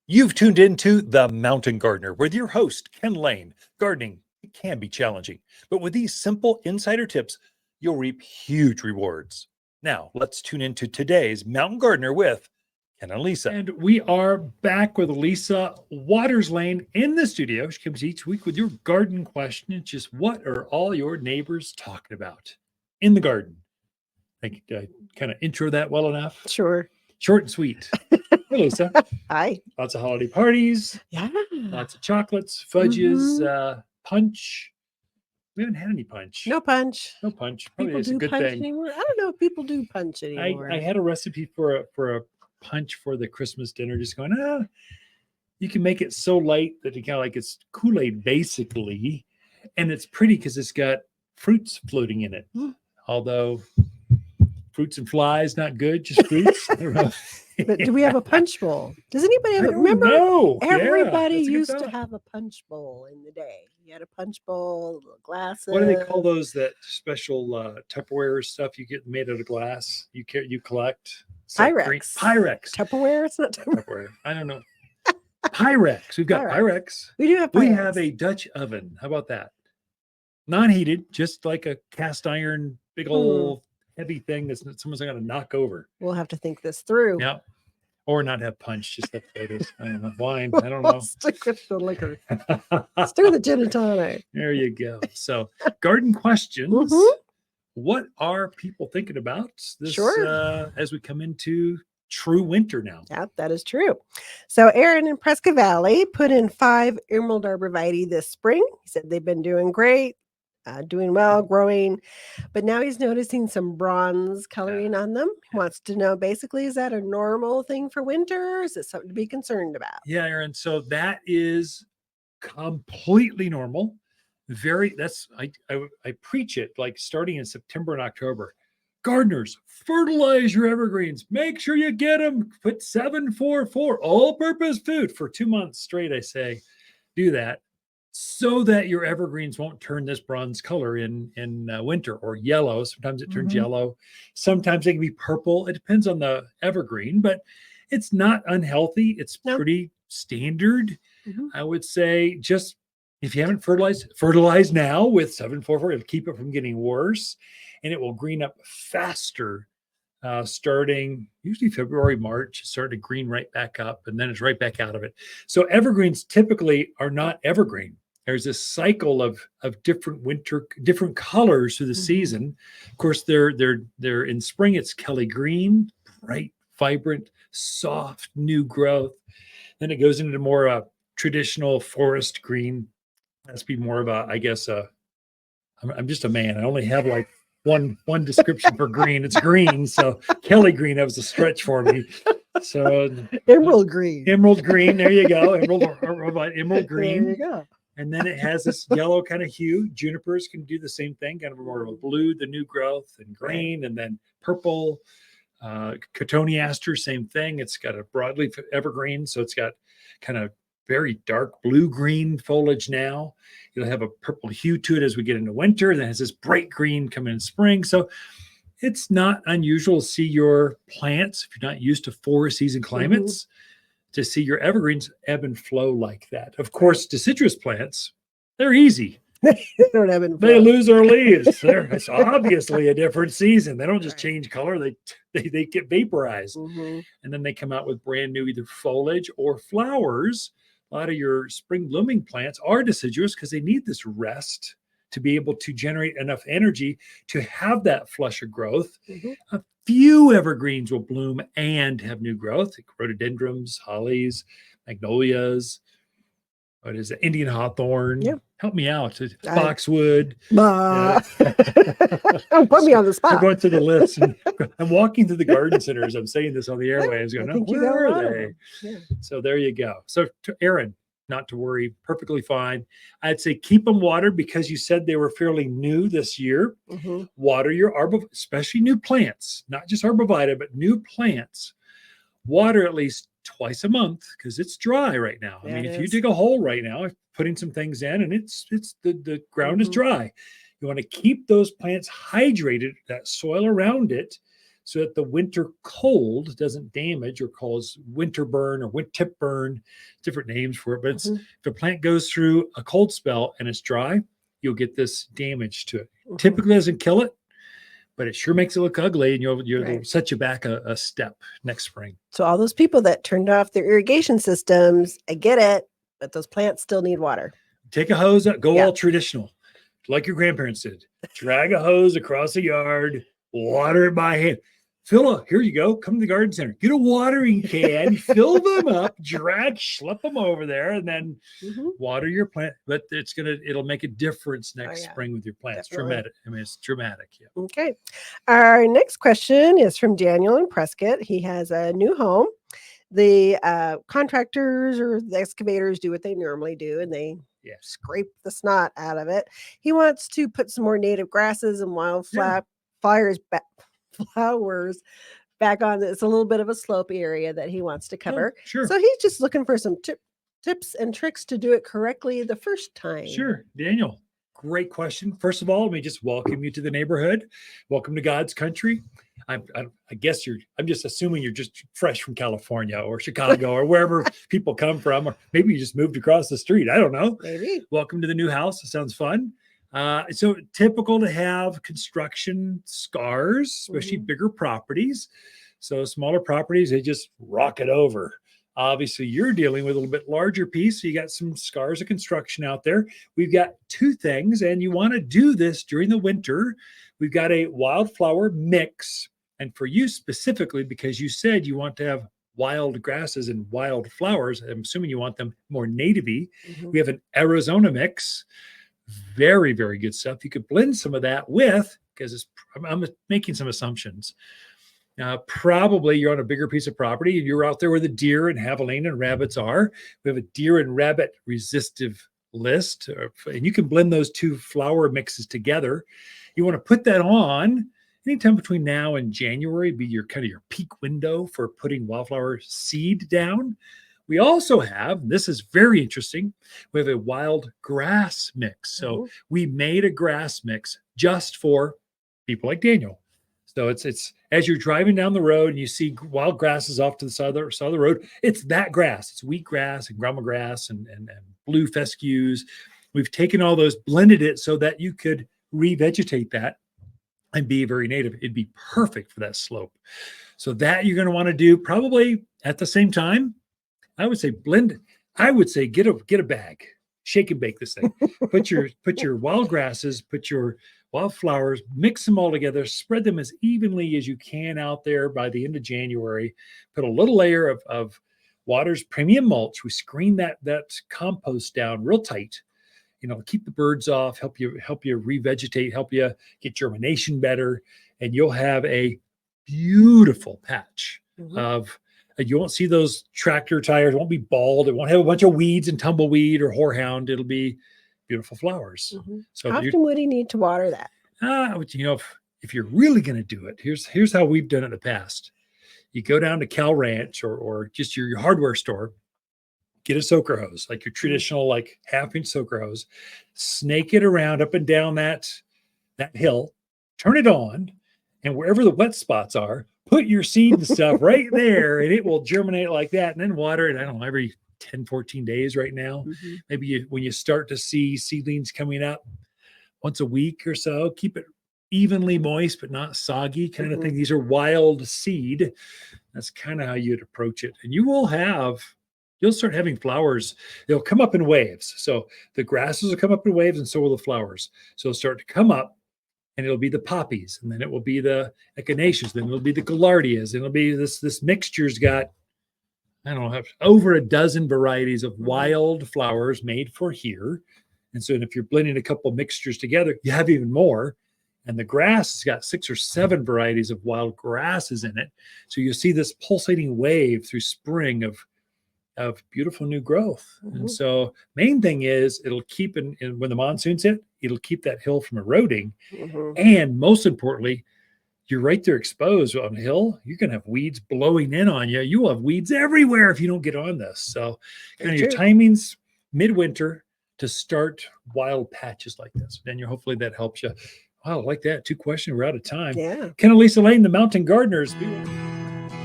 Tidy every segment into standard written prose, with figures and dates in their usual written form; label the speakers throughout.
Speaker 1: You've tuned into The Mountain Gardener with your host, Ken Lain. Gardening can be challenging, but with these simple insider tips, you'll reap huge rewards. Now, let's tune into today's Mountain Gardener with Ken and Lisa.
Speaker 2: And we are back with Lisa Waters Lane in the studio. She comes each week with your garden question. It's just, what are all your neighbors talking about in the garden? I kind of intro that well enough.
Speaker 3: Sure.
Speaker 2: Short and sweet. Hey, Lisa.
Speaker 3: Hi.
Speaker 2: Lots of holiday parties.
Speaker 3: Yeah.
Speaker 2: Lots of chocolates, fudges, punch. We haven't had any punch.
Speaker 3: No punch.
Speaker 2: No punch. Probably
Speaker 3: People
Speaker 2: is a
Speaker 3: do
Speaker 2: good
Speaker 3: punch
Speaker 2: thing.
Speaker 3: anymore. I don't know if people do punch anymore.
Speaker 2: I had a recipe for a punch for the Christmas dinner. Just going, you can make it so light that it kind of like it's Kool-Aid basically, and it's pretty because it's got fruits floating in it. Although fruits and flies not good, just fruits. I don't know.
Speaker 3: But do we have a punch bowl? Does anybody have
Speaker 2: I
Speaker 3: it?
Speaker 2: don't
Speaker 3: Remember,
Speaker 2: know.
Speaker 3: everybody
Speaker 2: Yeah, that's a good
Speaker 3: used to
Speaker 2: thought.
Speaker 3: have a punch bowl in the day. You had a punch bowl, little glasses.
Speaker 2: What do they call those? That special Tupperware stuff you get made out of glass. You collect. It's like
Speaker 3: Pyrex.
Speaker 2: Pyrex.
Speaker 3: Tupperware? It's not Tupperware.
Speaker 2: Tupperware. I don't know. Pyrex. We've got Pyrex.
Speaker 3: We do have Pyrex.
Speaker 2: We have a Dutch oven. How about that? Non-heated, just like a cast iron, big old heavy thing that someone's going to knock over.
Speaker 3: We'll have to think this through.
Speaker 2: Yeah. Or not have punch, just have potatoes. I don't know. Wine. I don't know.
Speaker 3: Stick with the liquor. Stick with the gin and tonic.
Speaker 2: There you go. So, garden questions.
Speaker 3: Mhm.
Speaker 2: What are people thinking about this
Speaker 3: Sure.
Speaker 2: as we come into true winter now?
Speaker 3: Yeah, that is true. So Aaron in Prescott Valley put in 5 emerald arborvitae this spring. He said they've been doing great, doing well, growing, but now he's noticing some bronze coloring on them. He wants to know, basically, is that a normal thing for winter? Or is it something to be concerned about?
Speaker 2: Yeah, Aaron. So that is completely normal. I preach it like starting in September and October. Gardeners, fertilize your evergreens. Make sure you get them. Put 744 all-purpose food for 2 months straight. I say, do that so that your evergreens won't turn this bronze color in winter, or yellow. Sometimes it turns yellow. Sometimes they can be purple. It depends on the evergreen, but it's not unhealthy. It's pretty standard. I would say, just if you haven't fertilize now with 744. It'll keep it from getting worse, and it will green up faster starting usually February, March. Start to green right back up, and then it's right back out of it. So evergreens typically are not evergreen. There's this cycle of different colors through the season. Of course, they're in spring. It's Kelly green, bright, vibrant, soft, new growth. Then it goes into more traditional forest green. That's be more of a, I guess, I'm just a man. I only have like one description for green. It's green. So Kelly green, that was a stretch for me. So
Speaker 3: Emerald green.
Speaker 2: Emerald green. There you go. Emerald green.
Speaker 3: There you go.
Speaker 2: And then it has this yellow kind of hue. Junipers can do the same thing, kind of more of a blue, the new growth, and green, and then purple. Cotoneaster, same thing. It's got a broadleaf evergreen, so it's got kind of very dark blue-green foliage now. It'll have a purple hue to it as we get into winter, and then it has this bright green coming in spring. So it's not unusual to see your plants, if you're not used to 4-season climates, to see your evergreens ebb and flow like that. Of course, deciduous plants, they're easy.
Speaker 3: They don't ebb and flow.
Speaker 2: They lose their leaves. It's obviously a different season. They don't just change color. They get vaporized. And then they come out with brand new either foliage or flowers. A lot of your spring blooming plants are deciduous because they need this rest to be able to generate enough energy to have that flush of growth. A few evergreens will bloom and have new growth, like rhododendrons, hollies, magnolias. What is it? Indian hawthorn.
Speaker 3: Yeah.
Speaker 2: Help me out. Boxwood.
Speaker 3: Don't put me on the spot.
Speaker 2: I'm going through the list. And I'm walking through the garden centers. I'm saying this on the airwaves. Going, where are they?
Speaker 3: Yeah.
Speaker 2: So there you go. So to Aaron, not to worry, perfectly fine. I'd say keep them watered because you said they were fairly new this year. Water your especially new plants, not just arborvitae, but new plants. Water at least twice a month because it's dry right now. I mean, if you dig a hole right now, putting some things in, and it's the ground is dry. You want to keep those plants hydrated, that soil around it, so that the winter cold doesn't damage or cause winter burn or tip burn, different names for it. But it's, if a plant goes through a cold spell and it's dry, you'll get this damage to it. Typically doesn't kill it, but it sure makes it look ugly, and you'll set you back a step next spring.
Speaker 3: So all those people that turned off their irrigation systems, I get it, but those plants still need water.
Speaker 2: Take a hose up, go all traditional, like your grandparents did. Drag a hose across the yard, water it by hand. Phil, here you go. Come to the garden center. Get a watering can, fill them up, schlep them over there, and then water your plant. But it'll make a difference next spring with your plants.
Speaker 3: Definitely.
Speaker 2: Dramatic. I mean, it's dramatic. Yeah.
Speaker 3: Okay. Our next question is from Daniel in Prescott. He has a new home. The contractors or the excavators do what they normally do, and they scrape the snot out of it. He wants to put some more native grasses and flowers back on. It's a little bit of a slope area that he wants to cover.
Speaker 2: Sure.
Speaker 3: So he's just looking for some tips and tricks to do it correctly the first time.
Speaker 2: Sure. Daniel, great question. First of all, let me just welcome you to the neighborhood. Welcome to God's country. I guess I'm just assuming you're just fresh from California or Chicago or wherever people come from, or maybe you just moved across the street. I don't know.
Speaker 3: Maybe.
Speaker 2: Welcome to the new house. It sounds fun. So typical to have construction scars, especially bigger properties. So smaller properties, they just rock it over. Obviously, you're dealing with a little bit larger piece. So you got some scars of construction out there. We've got two things, and you want to do this during the winter. We've got a wildflower mix. And for you specifically, because you said you want to have wild grasses and wild flowers, I'm assuming you want them more native-y. We have an Arizona mix. Very, very good stuff. You could blend some of that with, because I'm making some assumptions. Probably you're on a bigger piece of property and you're out there where the deer and javelina and rabbits are. We have a deer and rabbit resistive list, and you can blend those two flower mixes together. You want to put that on anytime between now and January, be your kind of your peak window for putting wildflower seed down. We also have, this is very interesting, we have a wild grass mix. So we made a grass mix just for people like Daniel. So it's as you're driving down the road and you see wild grasses off to the side of the road, it's that grass. It's wheatgrass and grama grass and blue fescues. We've taken all those, blended it so that you could revegetate that and be very native. It'd be perfect for that slope. So that you're going to want to do probably at the same time. I would say blend. I would say get a bag, shake and bake this thing. Put your wild grasses, put your wildflowers, mix them all together, spread them as evenly as you can out there by the end of January. Put a little layer of Waters premium mulch. We screen that compost down real tight. Keep the birds off, help you revegetate, help you get germination better, and you'll have a beautiful patch of. You won't see those tractor tires. It won't be bald. It won't have a bunch of weeds and tumbleweed or horehound. It'll be beautiful flowers. So
Speaker 3: how often would he need to water that?
Speaker 2: If you're really going to do it, here's how we've done it in the past. You go down to Cal Ranch or just your hardware store, get a soaker hose, like your traditional, like half-inch soaker hose, snake it around up and down that hill, turn it on, and wherever the wet spots are, put your seed and stuff right there, and it will germinate like that. And then water it, I don't know, every 10, 14 days right now. Maybe when you start to see seedlings coming up once a week or so, keep it evenly moist, but not soggy kind of thing. These are wild seed. That's kind of how you'd approach it. And you'll start having flowers. They'll come up in waves. So the grasses will come up in waves and so will the flowers. So they'll start to come up. And it'll be the poppies, and then it will be the echinaceas, then it'll be the gaillardias, and it'll be this mixture's got, I don't know, over a dozen varieties of wild flowers made for here. And so if you're blending a couple of mixtures together, you have even more. And the grass has got 6 or 7 varieties of wild grasses in it. So you'll see this pulsating wave through spring of beautiful new growth. And so main thing is it'll keep in when the monsoons hit, it'll keep that hill from eroding. And most importantly, you're right there exposed on a hill. You're going to have weeds blowing in on you. You will have weeds everywhere if you don't get on this. So your timing's midwinter to start wild patches like this. Then hopefully that helps you Oh, I like that. 2 questions. We're out of time.
Speaker 3: Yeah.
Speaker 2: Ken and Lisa Lain, the Mountain Gardeners.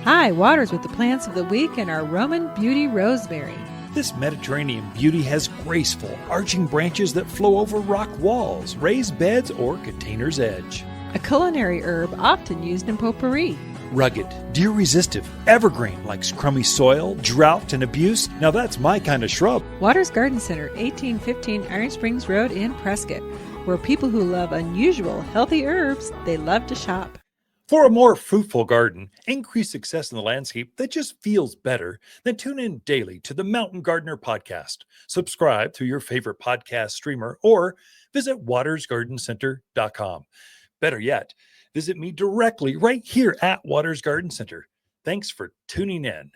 Speaker 4: Hi, Waters with the plants of the week and our Roman beauty rosemary.
Speaker 1: This Mediterranean beauty has graceful, arching branches that flow over rock walls, raised beds, or container's edge.
Speaker 4: A culinary herb often used in potpourri.
Speaker 1: Rugged, deer-resistive, evergreen likes crummy soil, drought, and abuse. Now that's my kind of shrub.
Speaker 4: Waters Garden Center, 1815 Iron Springs Road in Prescott, where people who love unusual, healthy herbs, they love to shop.
Speaker 1: For a more fruitful garden, increased success in the landscape that just feels better, then tune in daily to the Mountain Gardener podcast. Subscribe through your favorite podcast streamer or visit watersgardencenter.com. Better yet, visit me directly right here at Waters Garden Center. Thanks for tuning in.